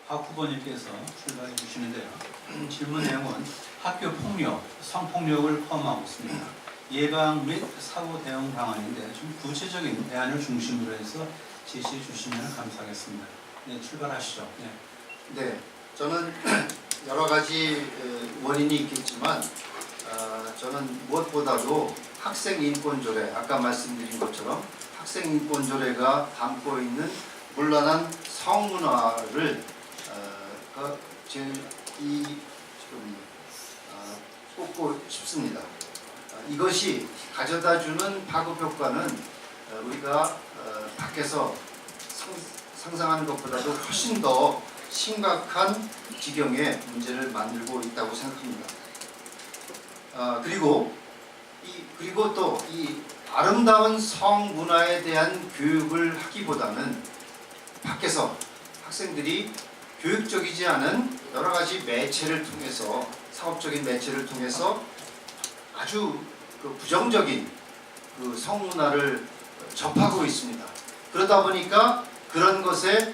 박 후보님께서 출발해 주시는데요. 질문 내용은 학교 폭력, 성폭력을 포함하고 있습니다. 예방 및 사고 대응 방안인데 좀 구체적인 대안을 중심으로 해서 제시해 주시면 감사하겠습니다. 네, 출발하시죠. 네. 네, 저는 여러 가지 원인이 있겠지만 저는 무엇보다도 학생인권조례, 아까 말씀드린 것처럼 학생인권조례가 담고 있는 문란한 성문화를 제일 꼽고 싶습니다. 이것이 가져다주는 파급 효과는 우리가 밖에서 상상하는 것보다도 훨씬 더 심각한 지경의 문제를 만들고 있다고 생각합니다. 그리고 또 이 아름다운 성문화에 대한 교육을 하기보다는 밖에서 학생들이 교육적이지 않은 여러 가지 매체를 통해서, 상업적인 매체를 통해서 아주 부정적인 성문화를 접하고 있습니다. 그러다 보니까 그런 것에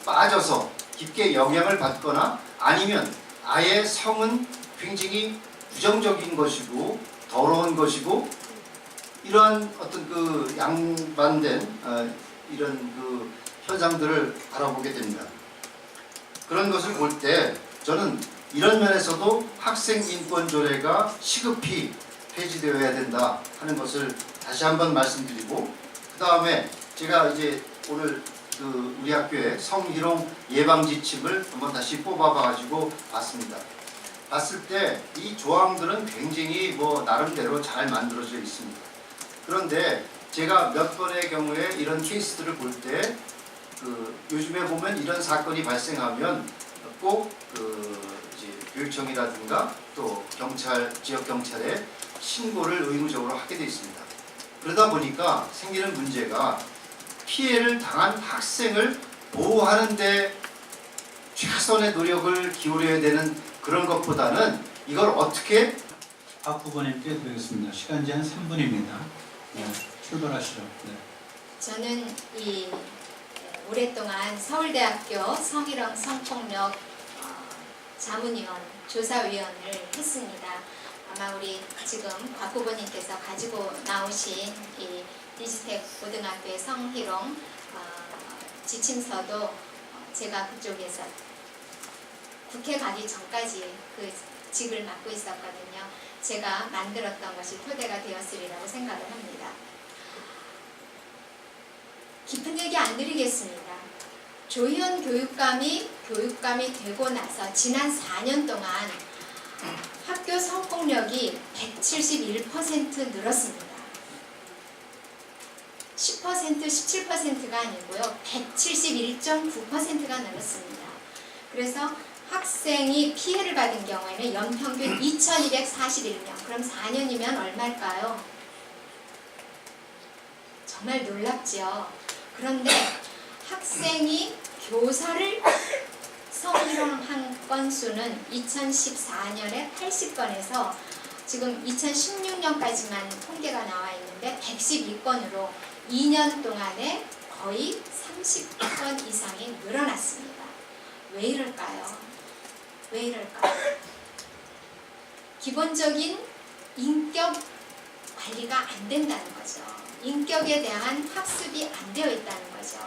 빠져서 깊게 영향을 받거나 아니면 아예 성은 굉장히 부정적인 것이고 더러운 것이고 이러한 양반된 이런 현상들을 바라보게 됩니다. 그런 것을 볼 때 저는 이런 면에서도 학생인권조례가 시급히 폐지되어야 된다 하는 것을 다시 한번 말씀드리고, 그 다음에 제가 이제 오늘 우리 학교의 성희롱 예방 지침을 한번 다시 뽑아봐가지고 봤습니다. 봤을 때 이 조항들은 굉장히 나름대로 잘 만들어져 있습니다. 그런데 제가 몇 번의 경우에 이런 케이스들을 볼 때 요즘에 보면 이런 사건이 발생하면 꼭 이제 교육청이라든가 또 경찰, 지역 경찰에 신고를 의무적으로 하게 되어 있습니다. 그러다 보니까 생기는 문제가 피해를 당한 학생을 보호하는 데 최선의 노력을 기울여야 되는 그런 것보다는 이걸 어떻게 박 후보님께 드리겠습니다. 시간 제한 3분입니다. 네, 출발하시죠. 네. 저는 오랫동안 서울대학교 성희롱 성폭력 자문위원, 조사위원을 했습니다. 아마 우리 지금 박 후보님께서 가지고 나오신 이 디지텍 고등학교의 성희롱 지침서도 제가 그쪽에서 국회 가기 전까지 그 직을 맡고 있었거든요. 제가 만들었던 것이 토대가 되었으리라고 생각을 합니다. 깊은 얘기 안 드리겠습니다. 조희연 교육감이 되고 나서 지난 4년 동안 학교 성폭력이 171% 늘었습니다. 10%, 17%가 아니고요. 171.9%가 늘었습니다. 그래서 학생이 피해를 받은 경우에는 연평균 2241명. 그럼 4년이면 얼마일까요? 정말 놀랍죠. 그런데 학생이 교사를 성희롱한 건수는 2014년에 80건에서 지금 2016년까지만 통계가 나와 있는데 112건으로 2년 동안에 거의 30건 이상이 늘어났습니다. 왜 이럴까요? 왜 이럴까요? 기본적인 인격 관리가 안 된다는 거죠. 인격에 대한 학습이 안 되어 있다는 거죠.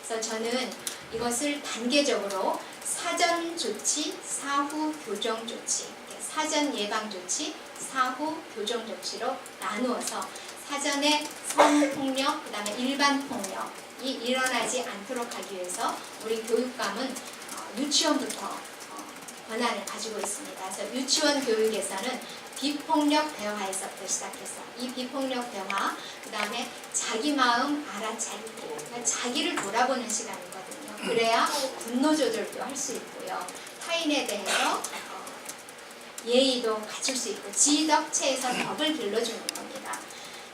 그래서 저는 이것을 단계적으로 사전 조치, 사후 교정 조치, 사전 예방 조치, 사후 교정 조치로 나누어서 사전에 성폭력, 그 다음에 일반 폭력이 일어나지 않도록 하기 위해서 우리 교육감은 유치원부터 권한을 가지고 있습니다. 그래서 유치원 교육에서는 비폭력 대화에서부터 시작해서 이 비폭력 대화, 그 다음에 자기 마음 알아차리고, 그러니까 자기를 돌아보는 시간이거든요. 그래야 분노 조절도 할 수 있고요. 타인에 대해서 예의도 갖출 수 있고 지덕체에서 덕을 길러주는 겁니다.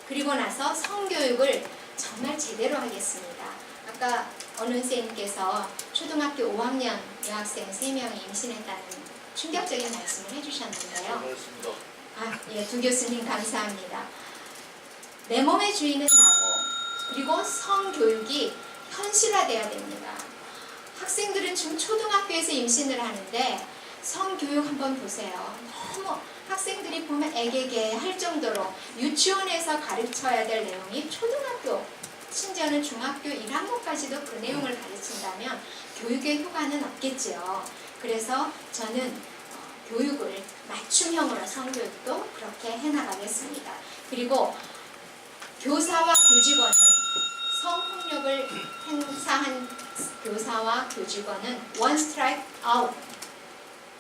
그리고 나서 성교육을 정말 제대로 하겠습니다. 아까 어느 선생님께서 초등학교 5학년 여학생 3명이 임신했다는 충격적인 말씀을 해주셨는데요. 예, 두 교수님 감사합니다. 내 몸의 주인은 나고, 그리고 성교육이 현실화돼야 됩니다. 학생들은 지금 초등학교에서 임신을 하는데 성교육 한번 보세요. 너무 학생들이 보면 애게게 할 정도로 유치원에서 가르쳐야 될 내용이 초등학교, 심지어는 중학교 1학년까지도 그 내용을 가르친다면 교육의 효과는 없겠지요. 그래서 저는 교육을 맞춤형으로 성교육도 그렇게 해나가겠습니다. 그리고 교사와 교직원은 성폭력을 행사한 교사와 교직원은 one strike out.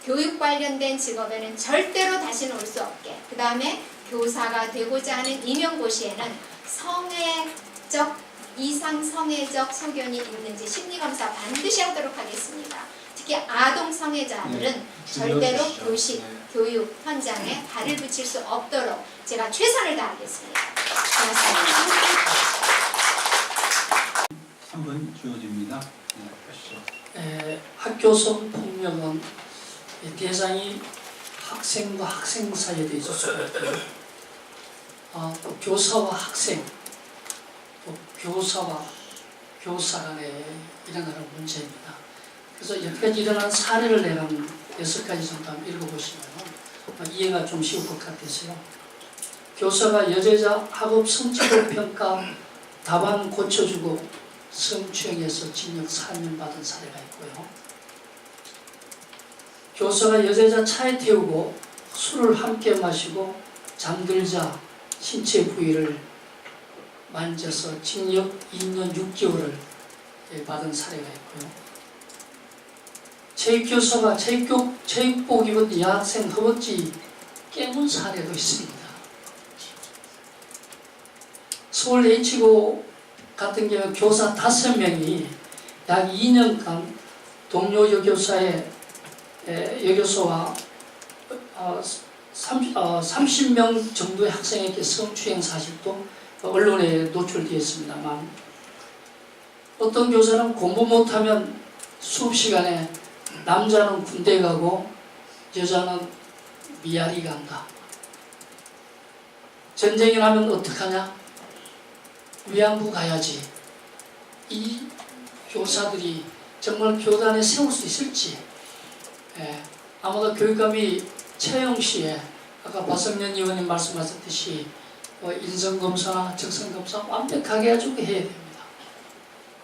교육 관련된 직업에는 절대로 다시는 올 수 없게. 그 다음에 교사가 되고자 하는 임용고시에는 성애적, 이상 성애적 소견이 있는지 심리검사 반드시 하도록 하겠습니다. 특히 아동 성애자들은 절대로 교식, 교육 현장에 발을 붙일 수 없도록 제가 최선을 다하겠습니다. 고맙습니다. 3분 주어집니다. 네, 하시죠. 학교 성폭력은 대상이 학생과 학생 사이에 돼 있었고요. 또 교사와 학생, 또 교사와 교사 간에 일어나는 문제입니다. 그래서 여태까지 일어난 사례를 내가 6가지 정도 한번 읽어보시면 이해가 좀 쉬울 것 같아서요. 교사가 여제자 학업 성취를 평가 답안 고쳐주고 성추행해서 징역 4년 받은 사례가 있고요. 교사가 여제자 차에 태우고 술을 함께 마시고 잠들자 신체 부위를 만져서 징역 2년 6개월을 받은 사례가 있고요. 체육교사가 체육복 입은 여학생 허벅지 깨문 사례도 있습니다. 서울 H고 같은 경우 교사 5명이 약 2년간 동료 여교사의 여교사와 30명 정도의 학생에게 성추행 사실도 언론에 노출되었습니다만, 어떤 교사는 공부 못하면 수업 시간에 남자는 군대 가고 여자는 미아리 간다. 전쟁이 나면 어떡하냐? 위안부 가야지. 이 교사들이 정말 교단에 세울 수 있을지, 아마도 교육감이 채용시에 아까 박성년 의원님 말씀하셨듯이 인성검사나 적성검사 완벽하게 해주고 해야 됩니다.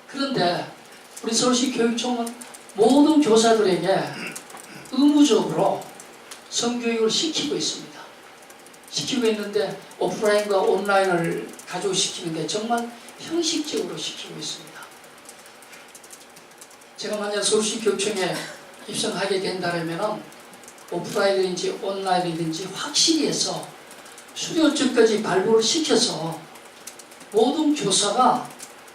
그런데 우리 서울시 교육청은 모든 교사들에게 의무적으로 성교육을 시키고 있습니다. 시키고 있는데 오프라인과 온라인을 가지고 시키는데 정말 형식적으로 시키고 있습니다. 제가 만약 서울시 교육청에 입성하게 된다면 오프라인이든지 온라인이든지 확실히 해서 수료증까지 발부를 시켜서 모든 교사가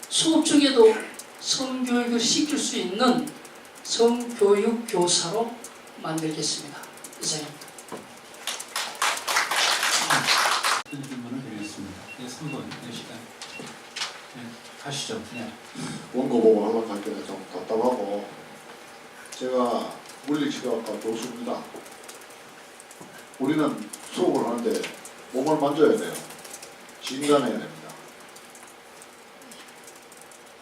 수업 중에도 성교육을 시킬 수 있는 성교육 교사로 만들겠습니다. 이상입니다. 질문을 드리겠습니다. 네, 3분 네, 시간. 네, 가시죠. 네. 원고 보고 하려고 때는 좀 답답하고, 제가 물리치료학과 교수입니다. 우리는 수업을 하는데 몸을 만져야 돼요. 진단해야 됩니다.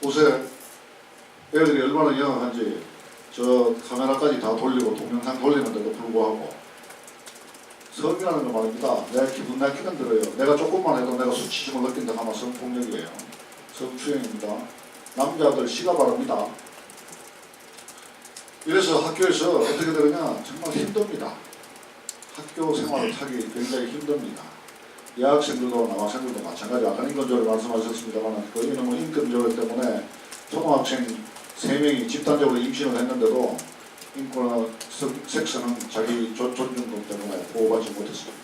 옷에 애들이 얼마나 영악한지 저 카메라까지 다 돌리고 동영상 돌리는데도 불구하고 성이라는 거 말입니다. 내가 기분 나기는 들어요. 내가 조금만 해도 내가 수치심을 느낀다 하면 성폭력이에요. 성추행입니다. 남자들 시가 바릅니다. 이래서 학교에서 어떻게 되느냐, 정말 힘듭니다. 학교 생활을 하기 굉장히 힘듭니다. 여학생들도 남학생들도 마찬가지. 아까 인권조례 말씀하셨습니다만 그 이놈의 인권조례 때문에 초등학생 3명이 집단적으로 임신을 했는데도 인권 섹스는 자기 존중도 때문에 보호받지 못했습니다.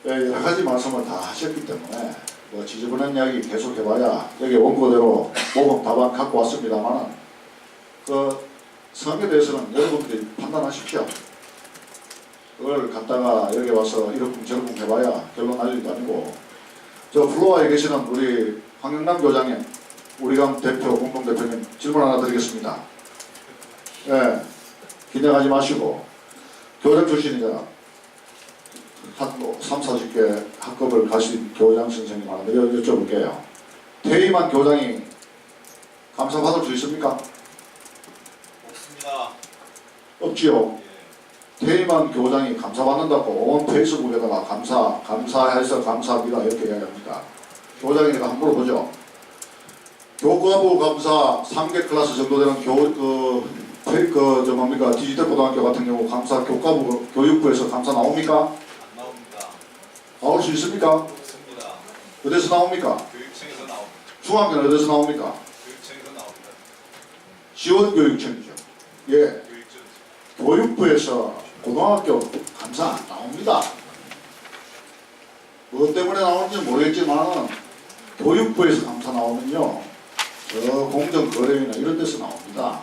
여러 가지 말씀을 다 하셨기 때문에 뭐 지저분한 이야기 계속 해봐야 여기 원고대로 모범 답안 갖고 왔습니다만, 그 성에 대해서는 여러분들이 판단하십시오. 그걸 갖다가 여기 와서 이러쿵 저러쿵 해봐야 결론 날 일도 아니고. 저 플로어에 계시는 우리 황영남 교장님, 우리감 대표, 공동대표님 질문 하나 드리겠습니다. 예, 긴장하지 마시고, 교장 출신이잖아. 한 30-40개 학급을 가신 교장 선생님한테 여쭤볼게요. 퇴임한 교장이 감사받을 수 있습니까? 없지요. 퇴임한 교장이 감사받는다고 온 페이스북에다가 감사해서 감사합니다 이렇게 이야기합니다. 교장이니까 한번 물어보죠. 교과부 감사 3개 클래스 정도 되는 디지털 고등학교 같은 경우 감사 교과부 교육부에서 감사 나옵니까? 안 나옵니다. 나올 수 있습니까? 없습니다. 어디서 나옵니까? 교육청에서 나옵니다. 중학교는 어디서 나옵니까? 교육청에서 나옵니다. 지원교육청이죠. 예, 교육청. 교육부에서 고등학교 감사 안 나옵니다. 뭐 때문에 나오는지 모르겠지만 교육부에서 감사 나오면요 저 공정거래위나 이런 데서 나옵니다.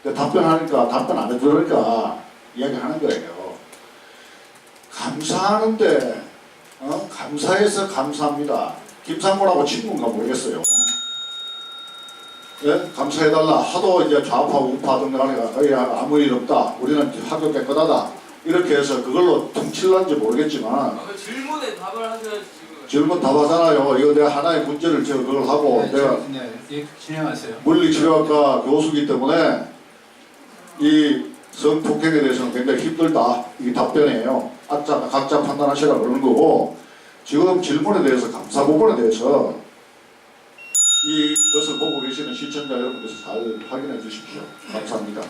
근데 답변하니까 답변 안 해주니까 이야기하는 거예요. 감사하는데 감사해서 감사합니다. 김상곤하고 친구인가 모르겠어요. 예? 감사해달라. 하도 이제 좌파 우파 등등하니까 아무 일 없다. 우리는 학교 깨끗하다. 이렇게 해서 그걸로 퉁칠란지 모르겠지만 그 질문에 답을 하셔야지 지금. 질문 답하잖아요. 이거 내가 하나의 문제를 제가 그걸 하고 내가 진행하세요. 물리치료학과 교수이기 때문에 이 성폭행에 대해서는 굉장히 힘들다. 이게 답변이에요. 각자 판단하시라 그러는 거고 지금 질문에 대해서 감사 부분에 대해서 이것을 보고 계시는 시청자 여러분께서 잘 확인해 주십시오. 감사합니다.